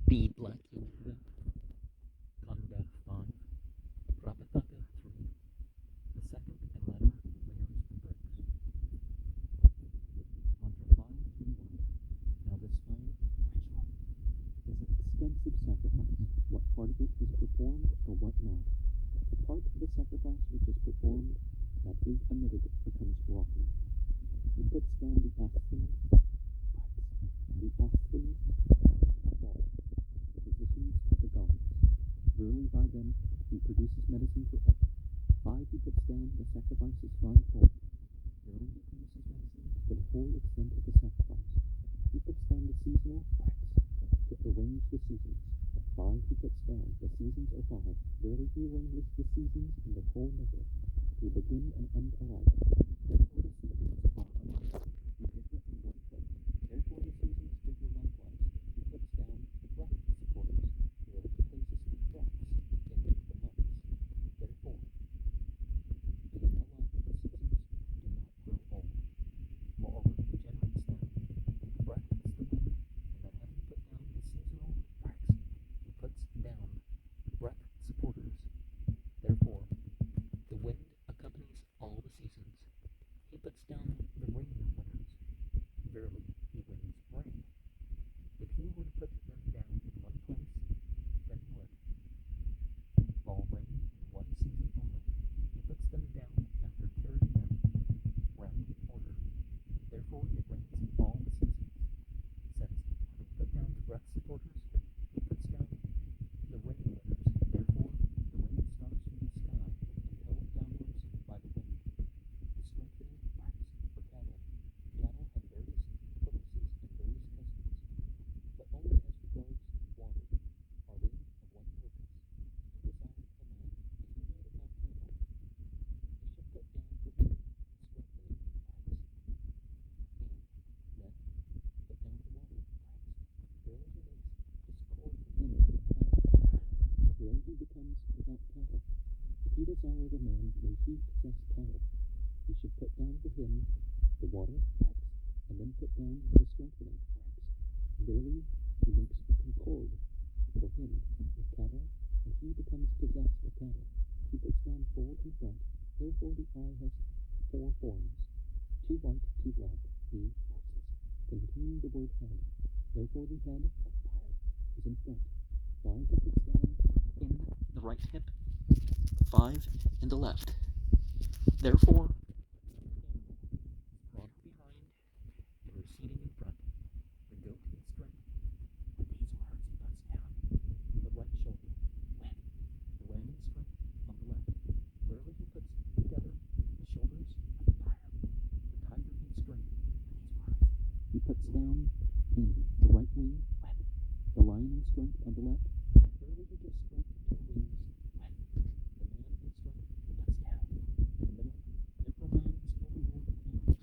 The Black Yajurveda, Kanda 5, Prapathaka 3, the second and latter layers and bricks. Mantra 531. Now this final ritual is an extensive sacrifice. What part of it is performed or what not? The part of the sacrifice which is performed that is omitted becomes rocky. He puts down the astheni, the astheni, fall, the physicians of the gods. Verily by them he produces medicine for all. 5 he puts down, the sacrifice is 5-fold. Verily he produces medicine for the whole extent of the sacrifice. He puts down the seasonal to arrange the seasons. 5 he puts down, the seasons are 5. Verily he arranges the seasons in their whole measure. They begin and end alike. Therefore the seasons are alike. He differ in one place. Therefore the seasons differ likewise. He puts down the breath supporters. Verily he places the breaths in the months. Therefore, being alike the seasons do not grow old. Moreover, he generates them. The breath is the wind, and then having put down the seasonal breaths, he puts down breath supporters. Therefore, the wind accompanies all the seasons. He puts down the rain winners. Verily, he wins rain. If he were to put them down in one place, then he would fall rain in one season only. He puts them down after carrying them round in order. Therefore, it rains in all the seasons. Since, having put down the breath supporters, he puts down the rain winners. Therefore, the rain starts from the sky and held downwards by the wind. The strengthening breaths for cattle. Cattle have various purposes and various customs, but only as regards water are they of one purpose. In desire of a man, if he know about cattle, he shall put down the wind, strengthening breaths, and then put down the water breaths. Verily he makes discord in cattle. Verily he becomes without cattle. If he desire of a man, may he possess cattle. He should put down for him the water breaths, and then put down the strengthening breaths. Verily he makes a concord for him with cattle, and he becomes possessed of cattle. He puts down 4 in front. Therefore the eye has 4 forms, 2 white, 2 black, the axis, containing the word head. Therefore the head of the fire is in front. 5 he puts down in the right hip, 5 in the left. Therefore, brought behind and receding in front. The goat in strength. With these words he puts down on the right shoulder. When the lamb in strength on the left. Verily he puts together the shoulders of the fire. The tiger in strength. With these words he puts down in the right wing. When the lion in strength on the left. Verily he gives strength to the wings. When the man in strength he puts down in the middle. Therefore man is overlord of animals.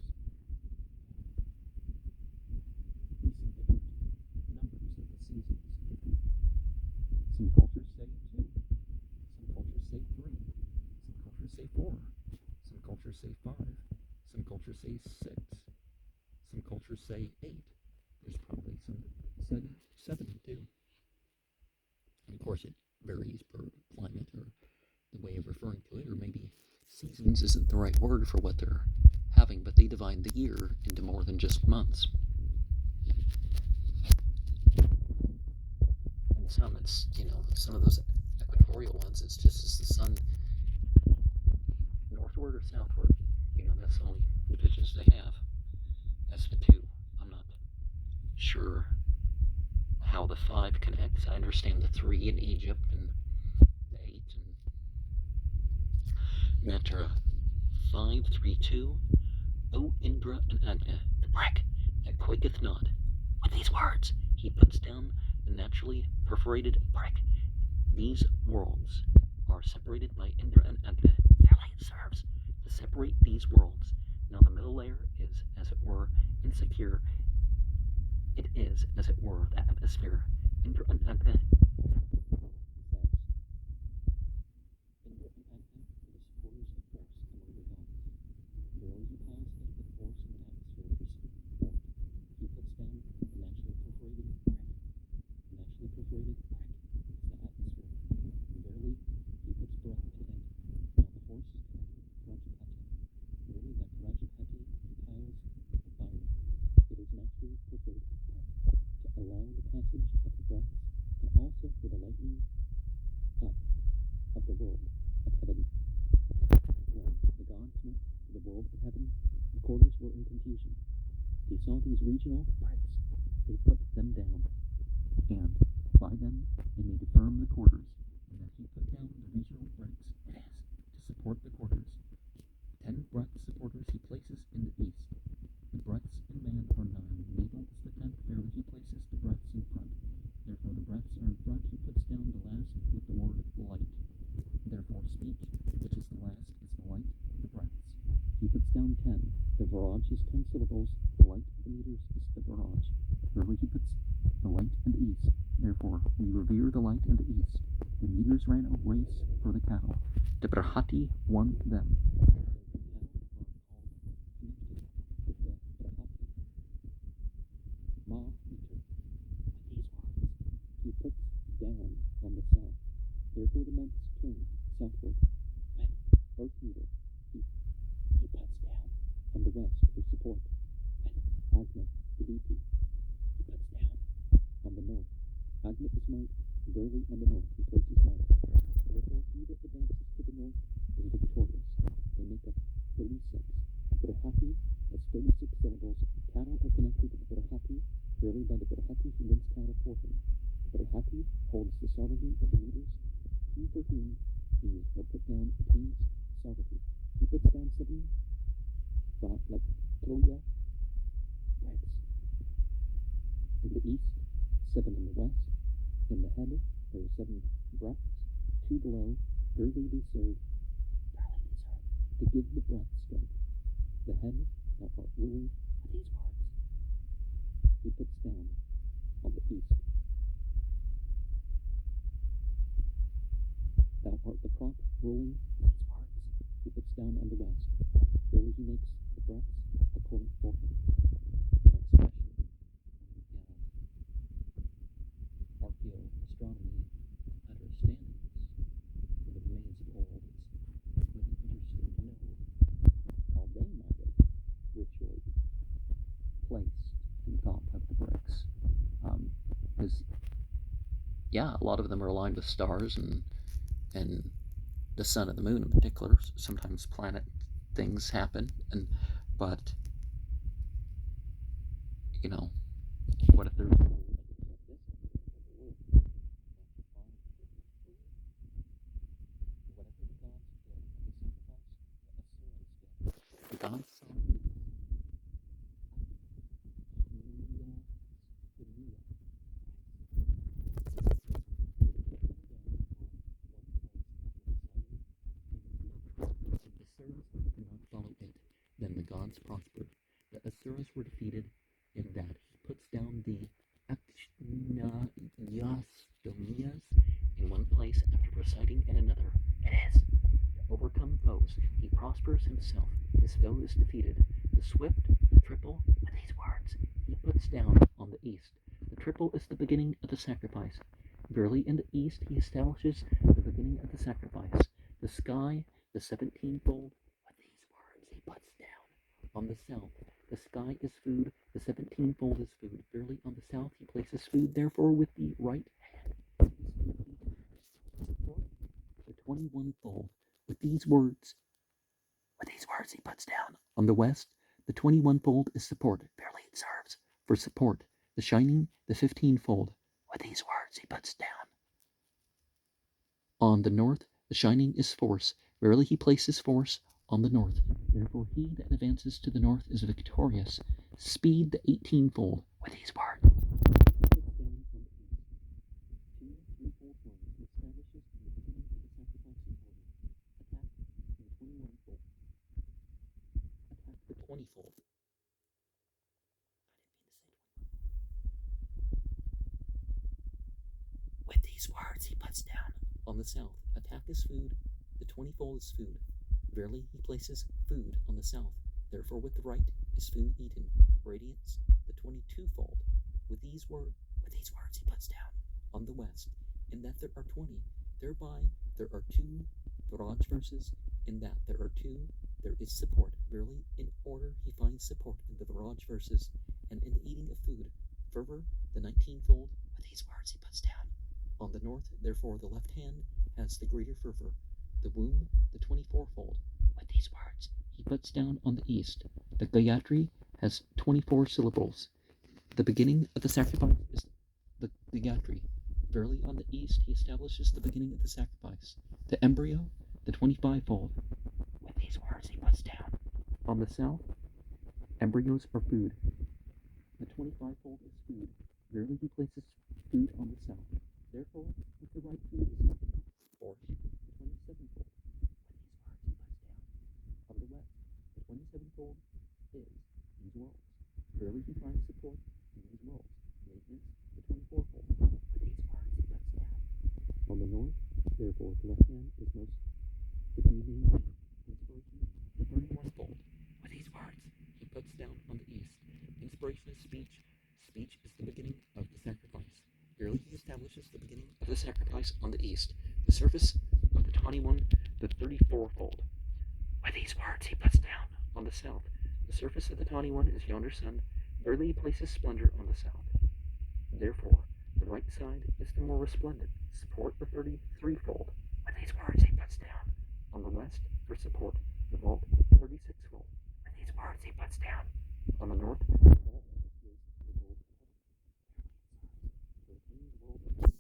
We see different numbers of the seasons. Some cultures say 2. Some cultures say 3. Some cultures say 4. Some cultures say 5. Some cultures say 6. Some cultures say 8. There's probably some said 7 too. And of course it varies per climate or the way of referring to it, or maybe seasons isn't the right word for what they're having, but they divide the year into more than just months. And some it's, some of those equatorial ones, it's just as the sun northward or southward, that's the only divisions they have. That's the 2. I'm not sure how the 5 connects. I understand the 3 in Egypt and the 8 and Mantra 532. O Indra and Agnya, the brick that quaketh not. With these words he puts down the naturally perforated brick. These worlds are separated by Indra and Agnya. Verily it serves to separate these worlds. Now the middle layer is, as it were, insecure. It is, as it were, the atmosphere. Indra and Agnya. Indra and Agnya are the supporters of force among the gods. Verily he calls them the force of the atmosphere for support. He puts down the naturally perforated brick. The naturally perforated passage of the breaths, and also for the lightning up of the world of heaven. When the gods went to the world of heaven, the quarters were in confusion. They saw these regional bricks. They put them down, and by them they made firm the quarters. And as he put down the regional bricks, it is to support the quarters. 10 breadth supporters he places in the east. The breadths in man are 9. Navel is the 10th. There he places the breadths in front. Therefore the breadths are in front. He puts down the last with the word light. Therefore speech, which is the last, is the light of the breaths. He puts down 10. The varaj is 10 syllables. The light of the meters is the varaj. Thirdly, he puts the light in the east. Therefore, we revere the light in the east. The meters ran a race for the cattle. The Brahati won them. Ma meter. These words he puts down on the south. Therefore the months turn southward. When earth meter he puts down on the west for support. When Agna, the DP, he puts down on the north. Agna is might, verily on the north he places might. Therefore he that advances to the north is victorious. They make up 36. Brahati has 36 syllables. Cattle are connected to the Brahati. Verily by the Brahati he wins cattle for him. The Brahati holds the sovereignty of the meters. He for whom these are put down attains sovereignty. He puts down 7 like Troya breaths. In the east, 7 in the west. In the head there are 7 breaths. 2 below. Verily they serve. To give the breath strength. The head thou art ruling with these words. He puts down on the east. Thou art the prop ruling with these words. He puts down on the west. Verily he makes the breaths according for him. Next question. Archaeoastronomy understandings for the remains of old. It's really interesting to know how they might have ritually placed on top of the bricks. Because, yeah, a lot of them are aligned with stars and the sun and the moon in particular. Sometimes planet things happen, but you know, what if there's the gods then the gods prospered. The Asuras were defeated in that he puts down the Akshnayastomias in one place after reciting in another. It is to overcome foes. He prospers himself. His foe is defeated. The swift, the triple, with these words, he puts down on the east. The triple is the beginning of the sacrifice. Verily in the east he establishes the beginning of the sacrifice. The sky, the 17-fold, with these words he puts down on the south. The sky is food, the 17-fold is food. Verily on the south he places food, therefore with the right hand the 21-fold, with these words he puts down. On the west, the 21-fold is support. Verily it serves for support. The shining, the 15-fold, with these words he puts down. On the north, the shining is force. Verily he places force on the north. Therefore he that advances to the north is victorious. Speed, the 18-fold, with these words. The 20-fold. With these words he puts down. On the south, attack is food, the 20-fold is food. Verily he places food on the south. Therefore with the right is food eaten. Radiance, the 22-fold. With these words he puts down. On the west, in that there are 20. Thereby there are 2 Viraj verses. In that there are 2, there is support. Verily in order he finds support in the Viraj verses, and in the eating of food. Fervor, the 19-fold, With these words he puts down. On the north, therefore, the left hand has the greater fervor, the womb, the 24-fold. With these words he puts down on the east. The Gayatri has 24 syllables. The beginning of the sacrifice is the Gayatri. Verily, on the east he establishes the beginning of the sacrifice. The embryo, the 25-fold. With these words he puts down. On the south, embryos are food. The 25-fold is food. Verily he places food on the south. Therefore, with the right food is eaten. Fourth, the 27-fold. With these words he puts down. On the west, the 27-fold is these worlds. Verily he finds support in these worlds. Maintenance, the 24-fold. With these words he puts down. On the north, therefore, the left hand is most the beginning, inspiration, the 31-fold. With these words he puts down on the east. Inspiration is speech. Speech is the beginning of the sacrifice. Verily he establishes the beginning of the sacrifice on the east. The surface of the tawny one, the 34-fold. With these words he puts down on the south. The surface of the tawny one is yonder sun. Verily he places splendor on the south. Therefore, the right side is the more resplendent. Support the 33-fold. With these words he puts down. On the west, for support, the vault, 36-fold. With these words he puts down. On the north, the vault is the world of heaven.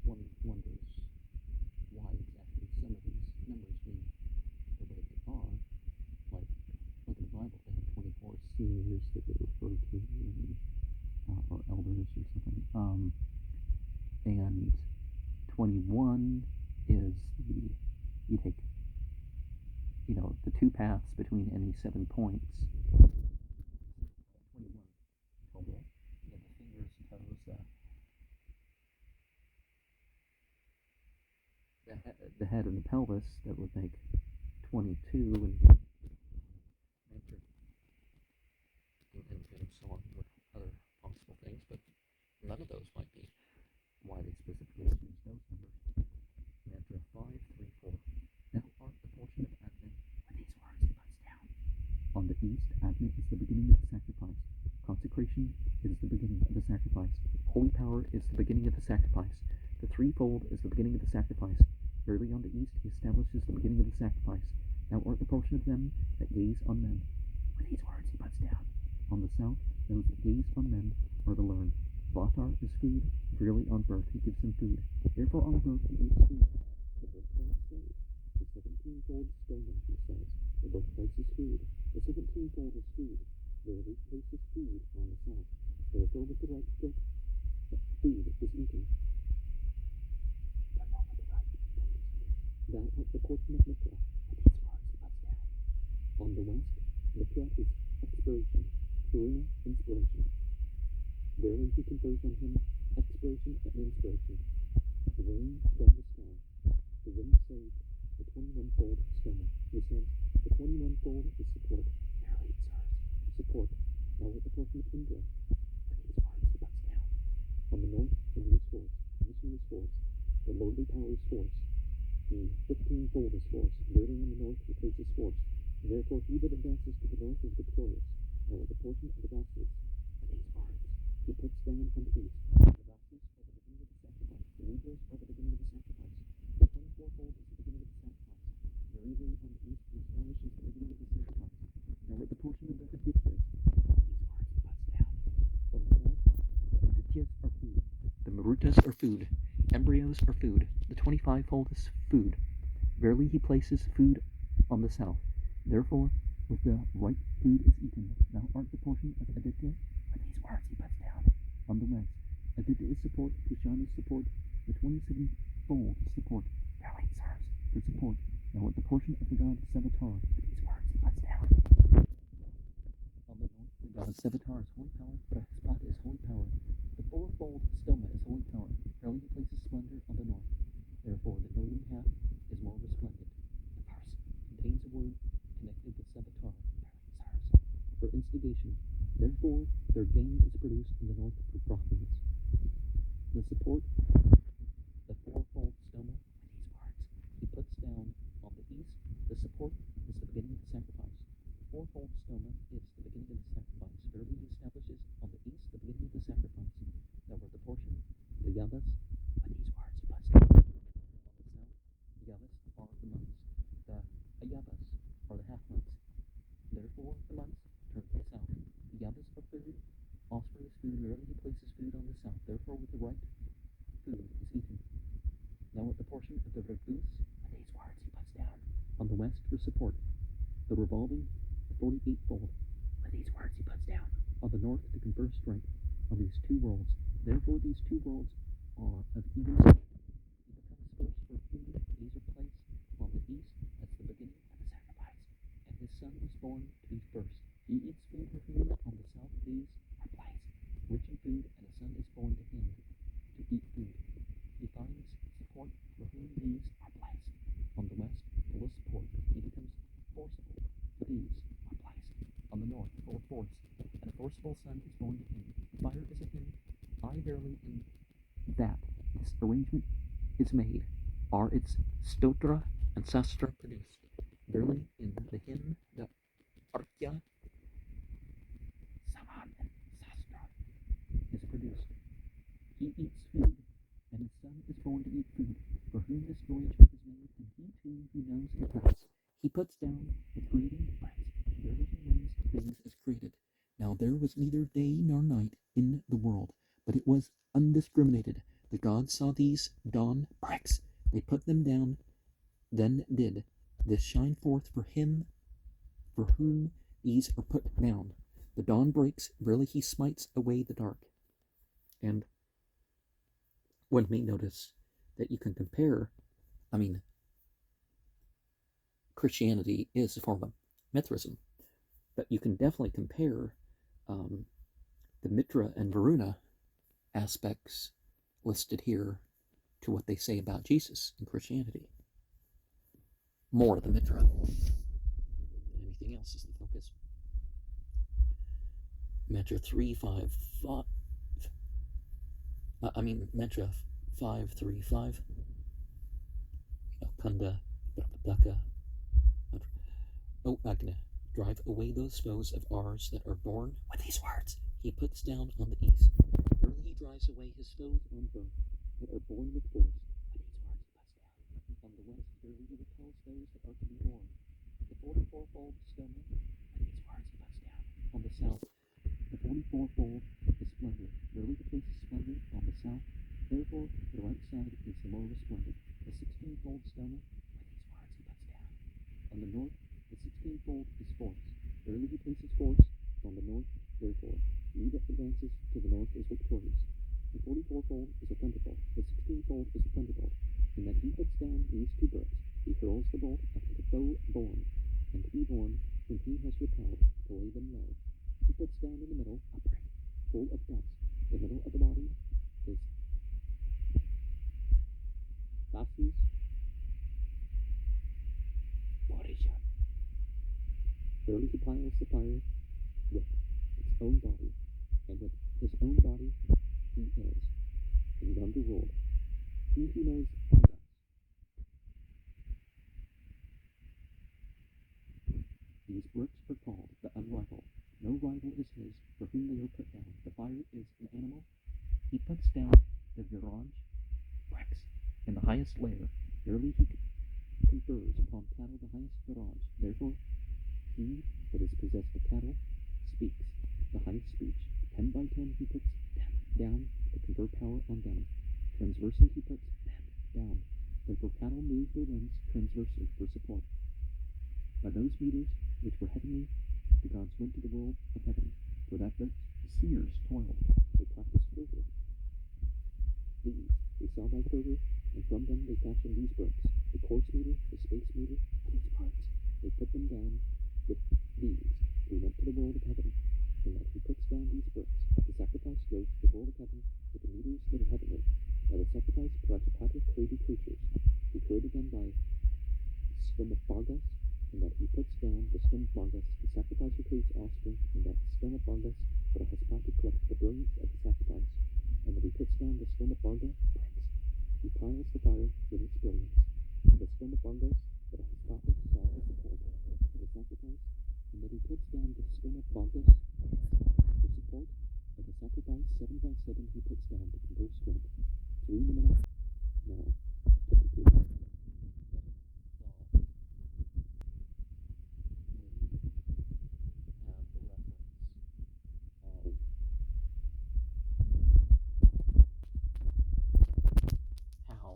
One wonders why exactly some of these numbers mean the way they are. Like, look in the Bible, they have 24 seniors that they refer to, or elders or something. And 21 is you take, the two paths between any 7 points. 21 total. You have the fingers, toes, the head and the pelvis, that would make 22, and so on with other possible things, but none of those might be why they specifically choose those numbers. Mantra 5, 3, 4. Thou art the portion of Advent. With these words he puts down. On the east, Advent is the beginning of the sacrifice. Consecration is the beginning of the sacrifice. Holy power is the beginning of the sacrifice. The threefold is the beginning of the sacrifice. Verily on the east he establishes the beginning of the sacrifice. Thou art the portion of them that gaze on men. With these words he puts down. On the south, those that gaze on men are the learned. Vatar is food. Verily on birth he gives them food. Therefore on birth he eats food. The birthplace says, the 17-fold stone, he says. The birthplace is food. The 17-fold is food. Verily places food on the south. Therefore with the right foot, food is eaten. Thou art the portion of Mithra. With these words he puts down. On the west, Mithra is expiration. Purina, inspiration. Verily he confers on him expiration and inspiration. The rain from the sky. The wind saved. The 21-fold stone. He says, the 21-fold is support. Verily it serves to support. Thou art the portion of Indra. With these words he puts down. On the north, India's force. Vishnu is force. The lordly power is force. The 15-fold is force. Verily in the north he places force. Therefore he that advances to the north is victorious. Thou art the portion of the Vastas. With these words he puts down on the east. The Vastas are the beginning of the sacrifice. The Libras are the beginning of the sacrifice. The 24-fold is the beginning of the sacrifice. Verily on the east he establishes the beginning of the sacrifice. Thou art the portion of the Adityas. With these words he puts down. On the south, the Adityas are food. The Marutas are food. Embryos are food. The 25-fold is food. Verily he places food on the south. Therefore, with the right food is eaten. Thou art the portion of Aditya. With these words he puts down. On the west, Aditya is support. Pushan is support. The 27-fold is support. Verily it serves for support. Thou art the portion of the god Savitar. With these words he puts down. On the north, the god Savitar is holy power. Prapathaka is holy power. The fourfold stoma is holy power. Verily he places splendor on the north. Therefore, the northern half is more resplendent. The parse contains a word connected with Savitar. For instigation. Therefore, their gain is produced in the north for Brahmins. The support, the fourfold stoma, with these words, he puts down on the east. On the west for support, the revolving 48-fold. With these words he puts down. On the north to confer strength on these two worlds. Therefore these two worlds are of even strength. He becomes first for food. These are placed on the east. That's the beginning of the sacrifice. And his son is born to be first. He eats food for food. On the south these are placed, rich in food, and a son is born to him to eat food. He finds support for whom these are placed. On the west, full of support, he becomes forcible, for these are placed. On the north, full of force, and a forcible son is born to him. The fire is a hymn. I verily in that this arrangement is made, are its stotra and sastra produced. Verily in the hymn, the archya samad sastra is produced. He eats food, and his son is born to eat food, for whom this arrangement is made, and he too who knows the purpose. He puts down the creating prince, verily he names things as created. Now there was neither day nor night in the world, but it was undiscriminated. The gods saw these dawn bricks, they put them down, then did this shine forth for him for whom these are put down. The dawn breaks, verily he smites away the dark. And one may notice that you can compare, Christianity is a form of Mithraism, but you can definitely compare the Mitra and Varuna aspects listed here to what they say about Jesus in Christianity. More the Mitra. Anything else is the focus. Mitra 3:5. Mantra 5:3:5. Kanda, Prapathaka. O Agna, drive away those foes of ours that are born with these words. He puts down on the east. Early he drives away his foes on birth that are born with force. With these words he puts down. On the west, early he repels those that are to be born. The 44-fold stone. With these words he puts down. On the south, the 44-fold is splendor. Early he places splendor on the south. Therefore, the right side is the more resplendent. The 16-fold stone. With these words he puts down. On the north, the 16-fold is force. Early he places force on the north. Therefore, he that advances to the north is victorious. The 44-fold is a pentafold. The 16-fold is a pentafold. In that he puts down these two bricks, he hurls the bolt after the foe born, and to be born, when he has repelled, to lay them low. He puts down in the middle a brick full of dust. The middle of the body is Vasus Borishan. Early he piles the fire with its own body, and with his own body he is, in the underworld, he who knows Kanda. These bricks are called the unrivaled. No rival is his, for whom they are put down. The fire is an animal. He puts down the virage bricks in the highest layer. Early he confers upon cattle the highest virage. Therefore, he that is possessed of cattle speaks the highest speech. 10 by 10 he puts them down to confer power on them. Transversely he puts them down. Therefore cattle move their limbs transversely for support. By those meters which were heavenly, the gods went to the world of heaven. For that the seers toiled, they practiced fervor. These they saw by fervor, and from them they fashioned these bricks. The course meter, the space meter, and its parts. They put them down with these. They went to the world of heaven. In that he puts down these bricks. The sacrifice goes to the world of heaven with the meters that are heavenly. By the sacrifice, Prapathaka created creatures. He created them by Stomaphagos, in that he puts down the Stomaphagos. The sacrificer creates offspring, in that Stomaphagos Prapathaka collects the brilliance of the sacrifice, and that he puts down the Stomaphagos bricks. He piles the fire with its brilliance. The Stomaphagos Prapathaka saw the support of the sacrifice, and that he puts down the Stomaphagos the support of the sacrifice. 7 by 7 he puts down to convert strength. 3 in the middle. Now, typically, have the reference of how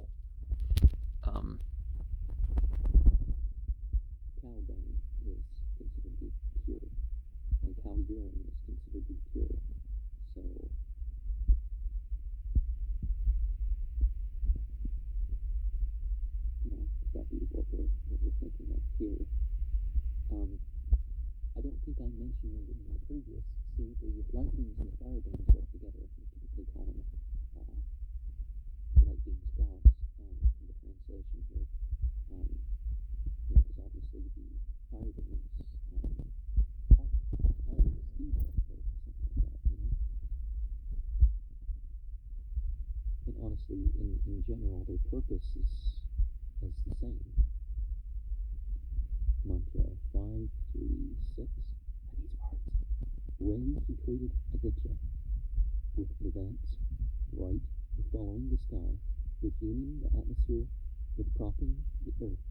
obviously, in general, their purpose is the same. Mantra 536. By these words, Ray he created Aditya, with advance, right, with following the sky, with union the atmosphere, with propping the earth,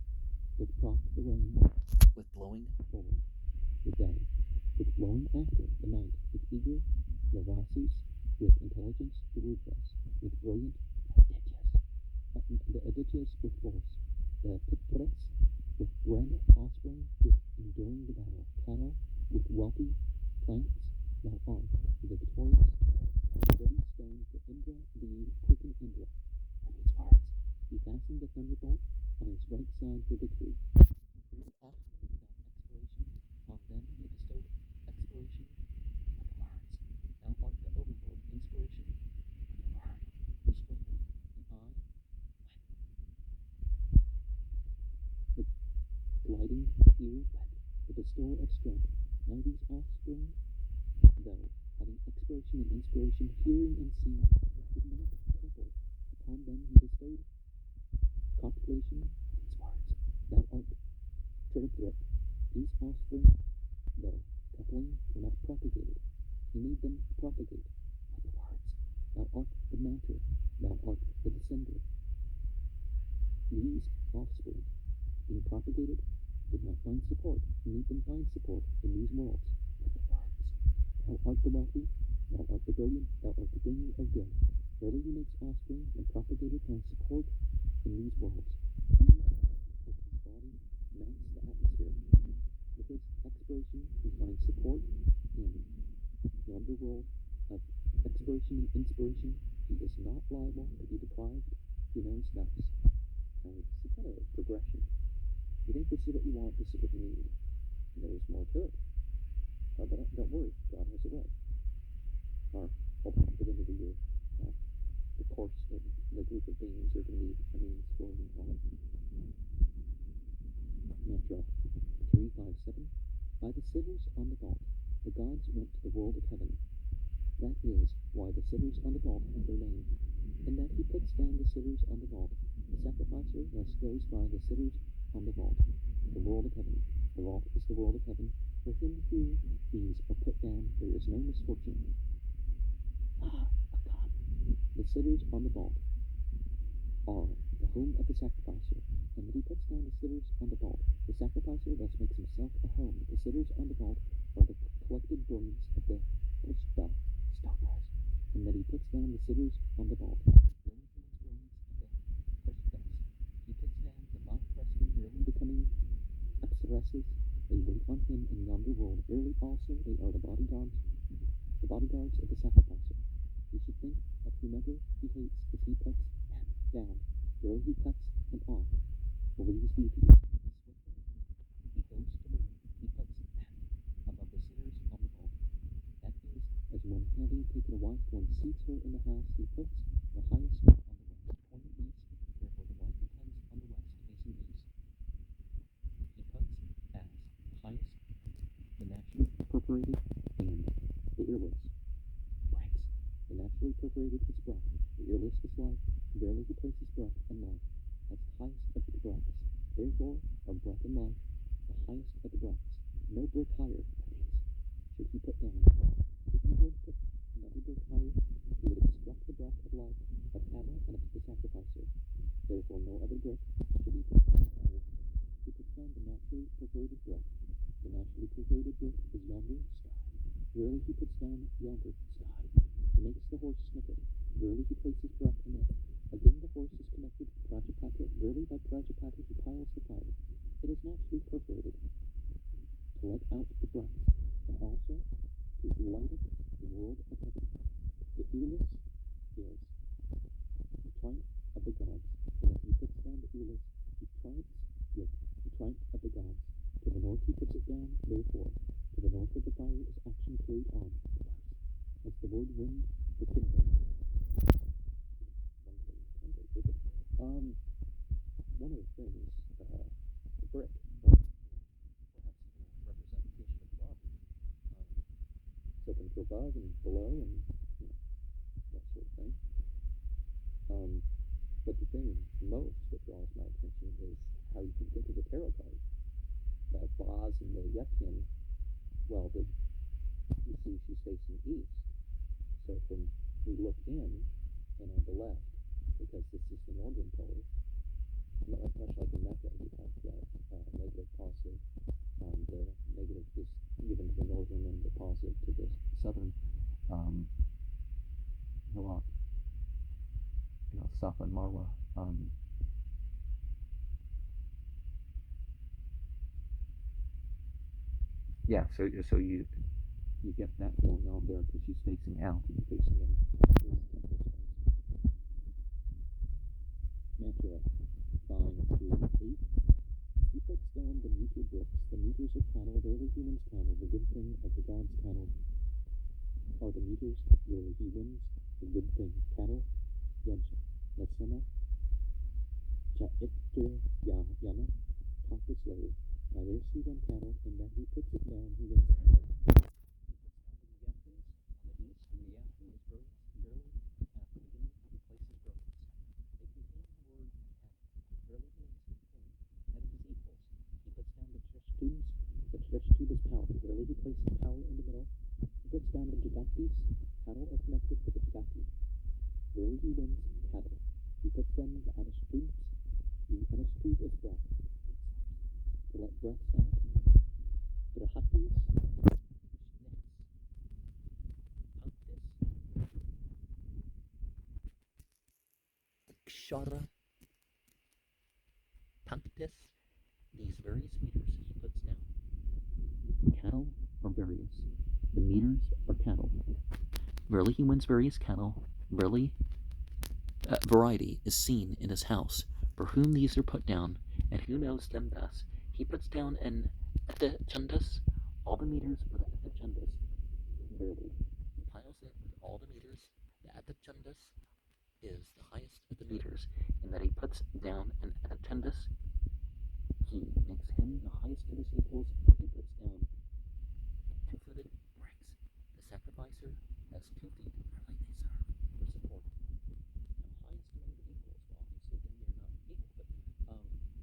with prop the rain, with blowing forward the day, with blowing after the night, with eager the Vasis, with intelligence the Rudras, with brilliant the Adityas with force, the Pitras with bred offspring, with enduring the battle, cattle with wealthy plants, thou art the victorious, ready stone for Indra, the quicken Indra. By these words, he fastened the thunderbolt on his right side for victory. He created offspring without expiration, on them he bestowed expiration. By the words, thou art the overlord, inspiration. By the word, the strength, the eye, the gliding ear, the bestower of strength. Now these offspring, though having expiration and inspiration, hearing and seeing, did not couple. Upon them he bestowed copulation. These words, thou art Tritrip. These offspring, though coupling, were not propagated. He made them propagate. By the words, thou art the matter, thou art the descender. These offspring, being propagated, did not find support. He made them find support in these worlds. By the words, thou art the wealthy, thou art the brilliant, thou art the bringer of good. Early he makes offspring and propagated find support in these worlds. He, with his body, mounts the atmosphere. With his expiration, he finds support in yonder world of expiration and inspiration. He is not liable to be deprived. He knows thus. Now, it's a kind of progression. You think this is what you want, this is what you need. And there's more to it. But don't worry, God has a way. Or, we'll pop it into the course that the group of beings are going to be flowing on. Mantra 357. By the sitters on the vault, the gods went to the world of heaven. That is why the sitters on the vault have their name. And that he puts down the sitters on the vault. The sacrificer thus goes by the sitters on the vault, the world of heaven. The vault is the world of heaven. For him who these are put down, there is no misfortune. A god. The sitters on the vault are the home of the sacrificer, and that he puts down the sitters on the vault. The sacrificer thus makes himself a home. The sitters on the vault are the collected brilliance of the Pushta stokas, and that he puts down the sitters on the vault. The brilliance of the Pushtas. He puts down the Vakresti, early becoming Apsaras. They wait on him in yonder world. Early also they are the bodyguards of the sacrificer. You should think of whomever he hates as he puts down. Early he cuts and off. Over these duties. He goes to the moon. He puts above the sitters on the vault. That is, as when having taken a wife, one seats her in the house, he puts the highest on the west, pointing east. Therefore the wife depends on the west, facing east. He puts as highest the naturally perforated and the earless. Breaks. The naturally perforated is breath. The earless is life. Barely he places breath and life as the highest of the breaths. Therefore are breath and life the highest of the breaths. No birth higher than these should he put down. If he were to put another birth higher, he would obstruct the breath of life of cattle and of the sacrificer. Therefore no other breath should he put down higher. He puts down the naturally perforated breath. The naturally perforated breath is yonder sky. Rarely he puts down yonder sky. He makes the horse sniff it. Rarely he places breath in it. Again the horse is connected to Prapathaka. Rarely by Prapathaka he piles the fire. It is naturally perforated to let out the breath, and also to light up the world of heaven. The earless is the triumph of the gods, and if he puts down the earless, he triumphs with the triumph of the gods. To the north he puts it down, therefore, to the north of the fire is action carried on. As the word wind for kindling. One of the things, the brick, or perhaps a representation of the body, it's open for above and below and that sort of thing. But the thing most that draws my attention is how you can think of the tarot card. The Baz and the Yetkin, well, you see she's facing east. So from we look in, and on the left, because this is the northern pillar, much like in Mecca, you have that negative, positive. The negative is given to the northern and the positive to the southern. Hillock, Safa and Marwa. Yeah, so you get that going on there because she's facing out and you're facing in. Mantra 5 through 8. He puts down the meter bricks. The meters of cattle, they're the human's cattle. The good thing of the god's cattle are the meters where he wins the good thing. Cattle, Yaj, Lasana, Jaitra, Yana, top the slave. Now there's he one cattle, and then he puts it down, he wins. The Trishtu is power. Wherever he places power in the middle, he puts down the Jagatis. Cattle are connected to the Jagati. Wherever he wins cattle, he puts them the Adashtubes. The Adashtube is breath. To let breath out. Brahatis, Kshara, Panctus, these various meters he puts down. Cattle are various. The meters are cattle. Rarely he wins various cattle. Rarely variety is seen in his house. For whom these are put down, and who knows them best, he puts down an Etachundas. All the meters are the Etachundas. Rarely. He piles it with all the meters. The Etachundas is the highest of the meters, in that he puts down an Etachundas. He makes him the highest of his equals. He puts down two-footed bricks. The sacrificer has 2 feet. Like they serve for support. Now, highest among the equals. Well, obviously, then you're not equal, but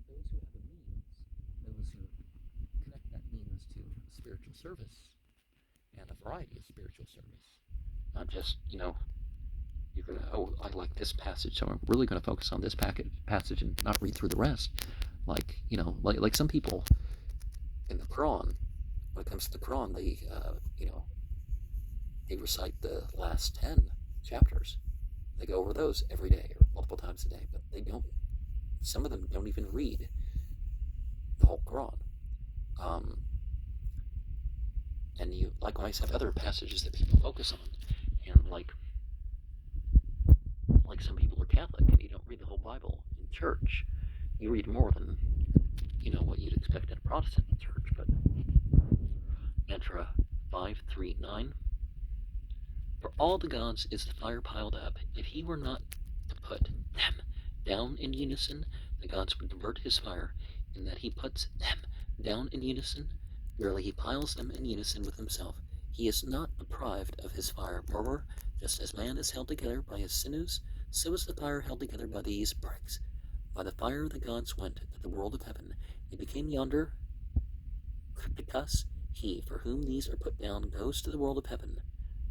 those who have a means, those who connect that means to spiritual service and a variety of spiritual service, not just you're gonna, I like this passage, so I'm really gonna focus on this passage and not read through the rest. Like some people in the Quran, when it comes to the Quran, they recite the last 10 chapters. They go over those every day or multiple times a day, but some of them don't even read the whole Quran. And you likewise have other passages that people focus on, and like some people are Catholic and you don't read the whole Bible in church. You read more than what you'd expect in a Protestant church. But Mantra 539. For all the gods is the fire piled up. If he were not to put them down in unison, the gods would divert his fire, in that he puts them down in unison. Verily he piles them in unison with himself. He is not deprived of his fire. Moreover, just as man is held together by his sinews, so is the fire held together by these bricks. By the fire the gods went to the world of heaven. They became yonder. Crypticus, he for whom these are put down, goes to the world of heaven,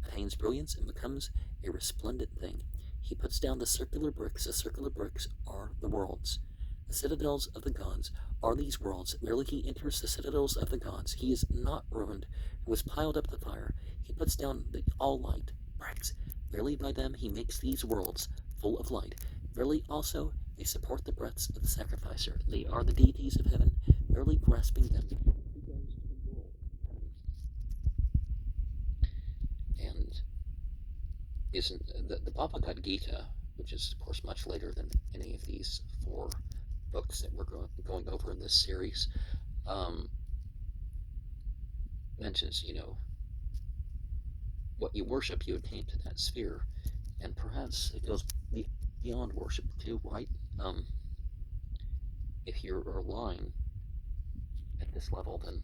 attains brilliance, and becomes a resplendent thing. He puts down the circular bricks. The circular bricks are the worlds. The citadels of the gods are these worlds. Merely he enters the citadels of the gods. He is not ruined, who has piled up the fire. He puts down the all-light bricks. Verily by them he makes these worlds full of light. Verily also they support the breaths of the sacrificer. They are the deities of heaven. Verily grasping them, he goes to the world of heaven. And isn't the Bhagavad Gita, which is of course much later than any of these 4 books that we're going over in this series, mentions, what you worship, you attain to that sphere, and perhaps it goes beyond worship too, right? If you're relying at this level, then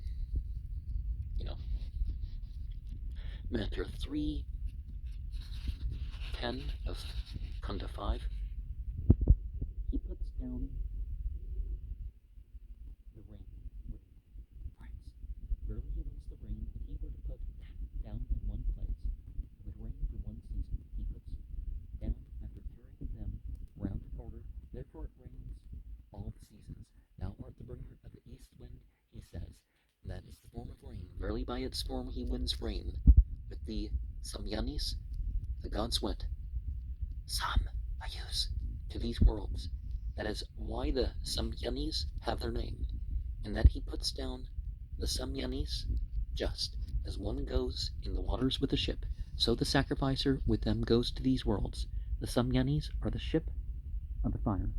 Mantra 3:10 of Kanda 5. down the rain with rights. Verily he loves the rain. If he were to put down in one place, it would rain for one season. He puts down after carrying them round in order. Therefore it rains all the seasons. Thou art the bringer of the east wind, he says. That is the form of rain. Verily by its form he wins rain. With the Samyanis, the gods went Samyus to these worlds. That is why the Samyanis have their name, and that he puts down the Samyanis just as one goes in the waters with a ship, so the sacrificer with them goes to these worlds. The Samyanis are the ship of the fire.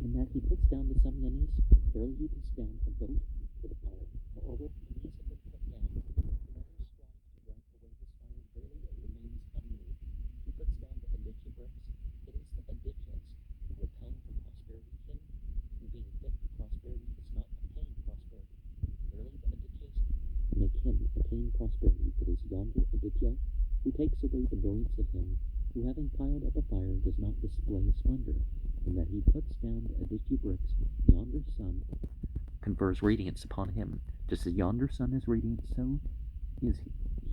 In that he puts down the Samyanis, verily he puts down a boat for the fire. Moreover, these have been put down. Whoever strives to drive away this fire, verily it remains unmoved. He puts down the Aditya bricks. It is the Adityas who repel from prosperity. Him who being fit for prosperity does not obtain prosperity. Verily the Adityas make him attain prosperity. It is yonder Aditya who takes away the brilliance of him who, having piled up a fire, does not display splendor. In that he puts down the Aditya bricks, yonder sun confers radiance upon him. Just as yonder sun is radiant, so is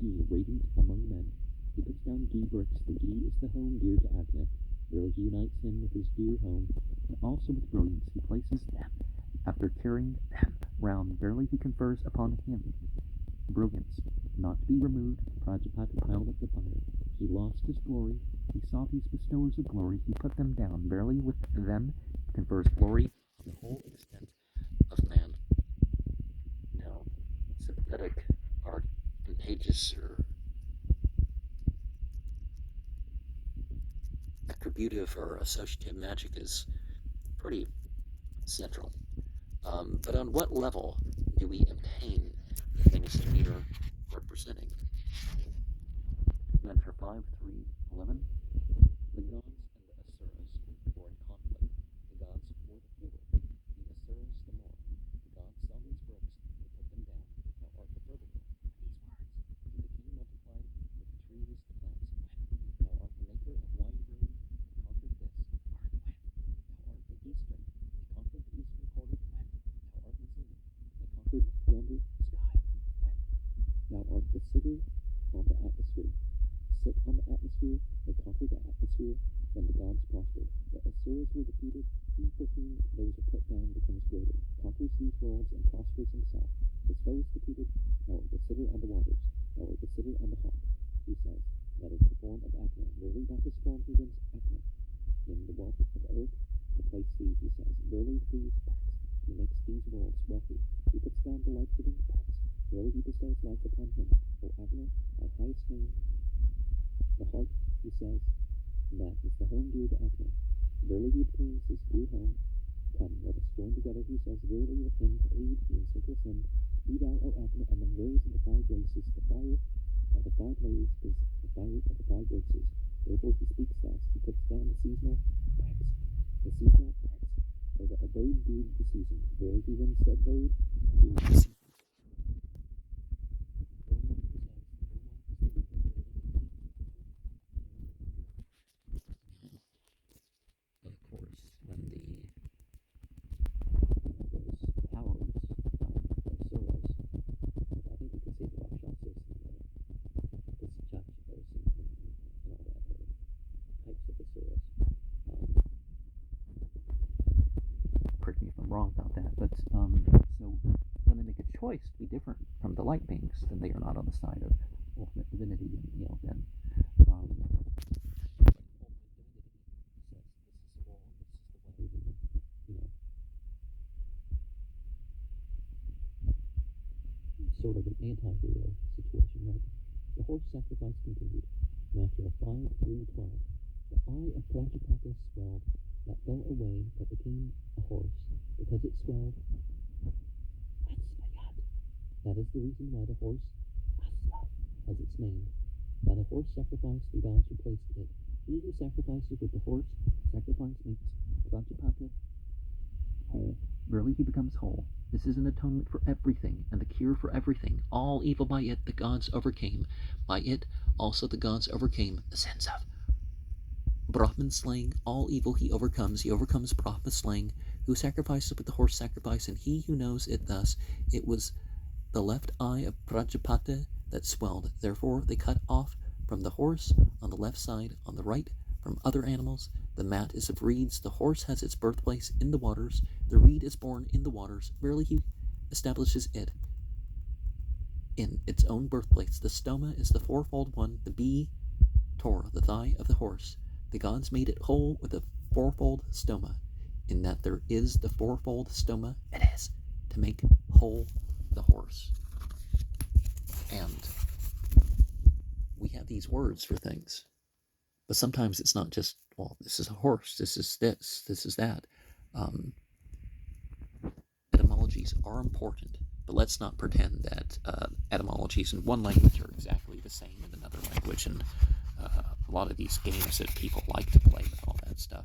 he radiant among men. He puts down ghee bricks. The ghee is the home dear to Agni. Verily he unites him with his dear home, and also with brilliance he places them. After carrying them round, verily he confers upon him brilliance, not to be removed. Prapathaka piled up the fire. He lost his glory. He saw these bestowers of glory. He put them down. Verily with them confers glory on the whole extent of man. Now, sympathetic or contagious or attributive or associative magic is pretty central. But on what level do we obtain the things that we are representing? Mantra 5.3.11. The gods and the asuras were in conflict. The gods were the fewer, the asuras the more. The gods saw these bricks, they put them down. Thou art the vertical. These words. And the king multiplied with the trees, the plants, when. Thou art the maker of wine brewing, conquered this, art when. Thou art the eastern, they conquered the eastern quarter, when. Thou art the zenith, they conquered yonder sky, when. Thou art the sitter on the atmosphere. Sit on the atmosphere, they conquered the atmosphere, then the gods prospered. The asuras were defeated. He for whom those are put down becomes greater, conquers these worlds, and prospers himself. His foes defeated. Thou art the sitter on the waters. Thou art the sitter on the hawk. He says, that is the form of Agni. Verily by his form he wins Agni. In the wealth of earth, to place thee, he says, verily these facts. He makes these worlds wealthy. He puts down the life-giving facts. Verily he bestows life upon him. O Agni, thy highest name, the heart, he says, that is the home dear to Agni. Verily he obtains his dear home. Come, let us join together, he says, verily with him to aid he encircles him. Be thou, O Agni, among those of the five races. The fire of the five layers is the fire of the five races. Therefore he speaks thus. He puts down the seasonal bracts. The seasonal bracts are the abode dear to the seasons. Verily he wins the abode dear to the seasons. Correct me if I'm wrong about that, but so when they make a choice to be different from the light beings, then they are not on the side of ultimate divinity, and then sort of an anti-hero situation, right? The horse sacrifice continued. Mantra 5.3.12. The eye of Prapathaka swelled, that fell away, that became a horse, because it swelled. That is the reason why the horse has its name. By the horse sacrifice, the gods replaced it. He who sacrifices with the horse sacrifice makes Prapathaka whole. Verily he becomes whole. This is an atonement for everything, and the cure for everything. All evil by it the gods overcame. By it also the gods overcame the sins of Brahman slaying. All evil he overcomes. He overcomes Brahma slaying. who sacrifices with the horse sacrifice, and he who knows it thus. It was the left eye of Prajapati that swelled. Therefore they cut off from the horse on the left side, on the right from other animals. The mat is of reeds. The horse has its birthplace in the waters. The reed is born in the waters. Verily he establishes it in its own birthplace. The stoma is the fourfold one. The bee tore the thigh of the horse. The gods made it whole with a fourfold stoma. In that there is the fourfold stoma, it is to make whole the horse. And we have these words for things, but sometimes it's not just, well, this is a horse, this is this is that. Etymologies are important, but let's not pretend that etymologies in one language are exactly the same in another language. And a lot of these games that people like to play with all that stuff,